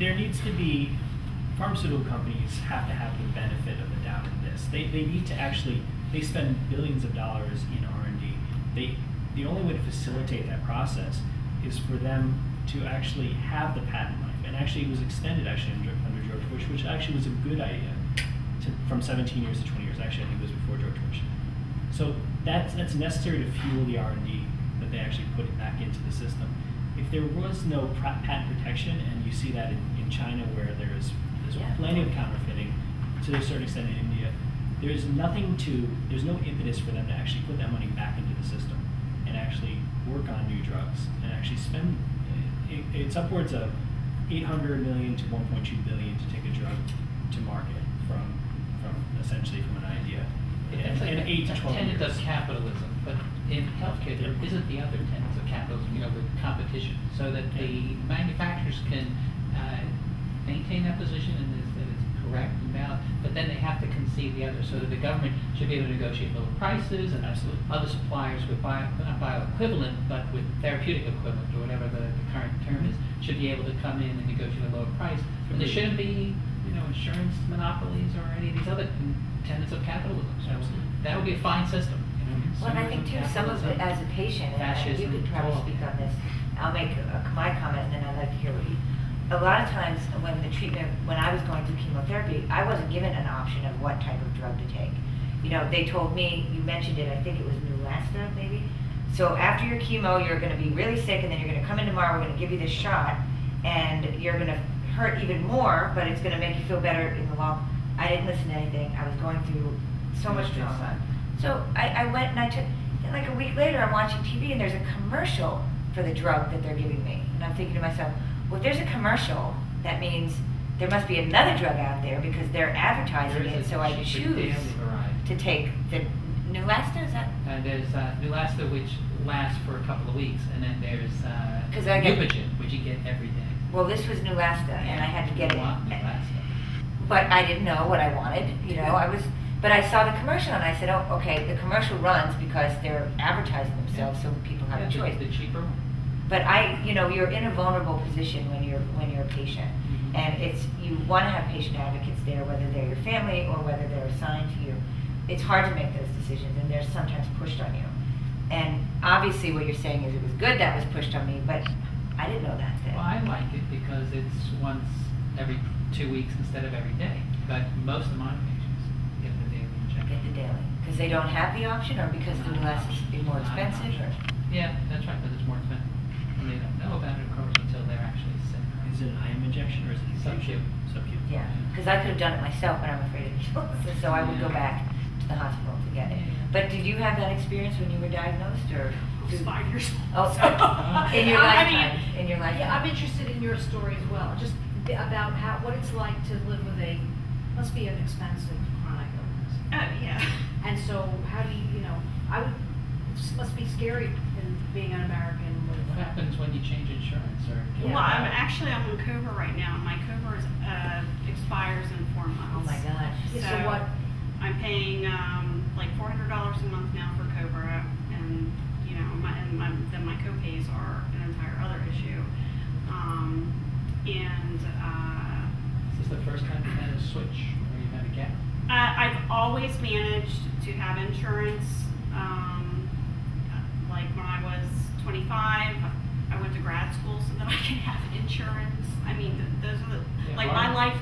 there needs to be, pharmaceutical companies have to have the benefit of the doubt in this. They need to actually, they spend billions of dollars in R&D. The only way to facilitate that process is for them to actually have the patent life. And actually it was extended under George Bush, which actually was a good idea, from 17 years to 20 years. Actually, I think it was before George Bush. So that's necessary to fuel the R&D that they actually put it back into the system. If there was no patent protection, and you see that in China where there's plenty of counterfeiting, to a certain extent in India, there's no impetus for them to actually put that money back into the system and actually work on new drugs and actually spend, it's upwards of $800 million to $1.2 billion to take a drug to market from essentially from an idea. It's like and 8 to 12 tenets years. of capitalism, but in healthcare there isn't the other tenets of capitalism, with competition, so that the manufacturers can maintain that position and that it's correct and valid, but then they have to concede the other, so that the government should be able to negotiate lower prices, and other suppliers with not bioequivalent, but with therapeutic equivalent, or whatever the current term is, should be able to come in and negotiate a lower price. And there shouldn't be, insurance monopolies or any of these other tenets of capitalism. So that would be a fine system. Well, and I think too, some of it as a patient, and you could probably speak on this. I'll make my comment, and then I'd like to hear what you. A lot of times, when I was going through chemotherapy, I wasn't given an option of what type of drug to take. They told me, you mentioned it, I think it was Neulasta, maybe. So after your chemo, you're going to be really sick, and then you're going to come in tomorrow. We're going to give you this shot, and you're going to hurt even more, but it's going to make you feel better in the long. I didn't listen to anything. I was going through so much trauma. So I went and I took, and like a week later, I'm watching TV, and there's a commercial for the drug that they're giving me. And I'm thinking to myself, well, if there's a commercial, that means there must be another drug out there because they're advertising it, so I choose to take the Neulasta, is that? There's Neulasta, which lasts for a couple of weeks, and then there's Neupogen, which you get every day. Well, this was Neulasta, and I had to get it. Neulasta. But I didn't know what I wanted, But I saw the commercial, and I said, oh, okay, the commercial runs because they're advertising themselves, so people have a choice. The cheaper one. But you're in a vulnerable position when you're a patient, and you want to have patient advocates there, whether they're your family or whether they're assigned to you. It's hard to make those decisions, and they're sometimes pushed on you. And obviously, what you're saying is it was good that was pushed on me, but I didn't know that then. Well, I like it because it's once every 2 weeks instead of every day. But most of my patients get the daily injection. Get the daily because they don't have the option, or because the Neulasta is more expensive, or. Yeah, that's right, because it's more expensive. And they don't know about it, of course, until they're actually sick. Is it an IM injection or is it Sub-Q? Sub-Q. Yeah, because I could have done it myself, but I'm afraid of needles, so I would go back to the hospital to get it. But did you have that experience when you were diagnosed, or? I was 5 years Oh, old. in your lifetime. In your lifetime. Yeah, I'm interested in your story as well, just about what it's like to live with must be an expensive chronic illness. Oh, yeah. And so how do you, it must be scary in being an American. What happens when you change insurance? Well, I'm on COBRA right now. My COBRA expires in 4 months. Oh my gosh. So what? I'm paying like $400 a month now for COBRA, and then my copays are an entire other issue. Is this the first time you had a switch or you had a gap? I've always managed to have insurance. Like when I was 25, I went to grad school so that I can have insurance. I mean, those are my life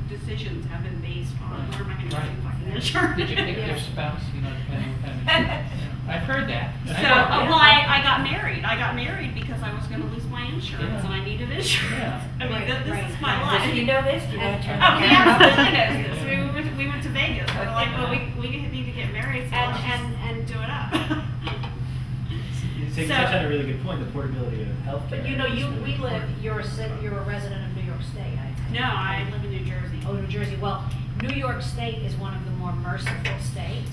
decisions have been based on where am I going to get fucking insurance. Did you pick your spouse? Depending on what kind of insurance. I've heard that. So, I got married. I got married because I was going to lose my insurance and I needed insurance. Yeah. I mean, this is my life. Does he know this? Do you want to turn Oh, he absolutely knows this. We went to Vegas. We're like, well, we need to get married, so and do it up. You touched on a really good point, the portability of healthcare. But you're a resident of New York State, I think. No, I live in New Jersey. Oh, New Jersey. Well, New York State is one of the more merciful states,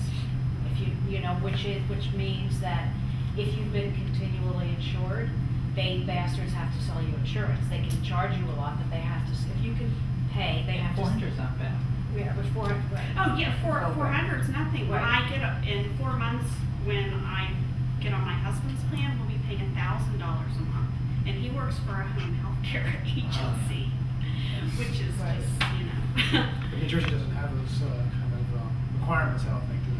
which means that if you've been continually insured, they bastards have to sell you insurance. They can charge you a lot, but they have to. If you can pay, they have to. 400's not bad. Yeah, but 400. Right. Oh yeah, 400 is nothing. When Right. I get in 4 months, when I get on my husband's plan, we'll be paying $1,000 a month, and he works for a home health care agency. those kind of requirements, I don't think, do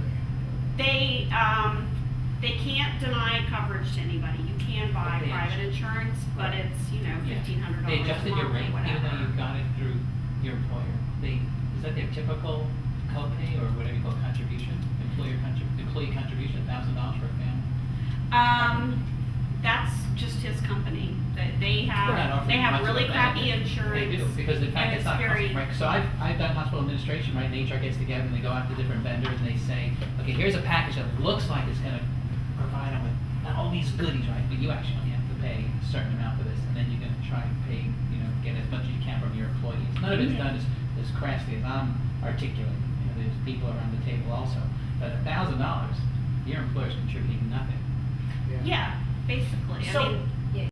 they? They can't deny coverage to anybody. You can buy But they private adjust- insurance, but Right. it's, Yeah. $1,500 They a adjusted your month or rate, even though whatever. you got it through your employer. Is that their typical copay or whatever you call contribution, employee contribution, $1,000 for a family? That's just his company. They We're not offering have much of really a crappy benefit. insurance. They do, because in fact, and it's not very, custom, right? So I've done hospital administration, right, and HR gets together and they go out to different vendors and they say, okay, here's a package that looks like it's gonna provide them with all these goodies, right? But you actually only have to pay a certain amount for this, and then you're gonna try and pay, get as much as you can from your employees. None of it's done as crassly as I'm articulating. There's people around the table also. But $1,000, your employer's contributing nothing. yeah, basically. I So, mean,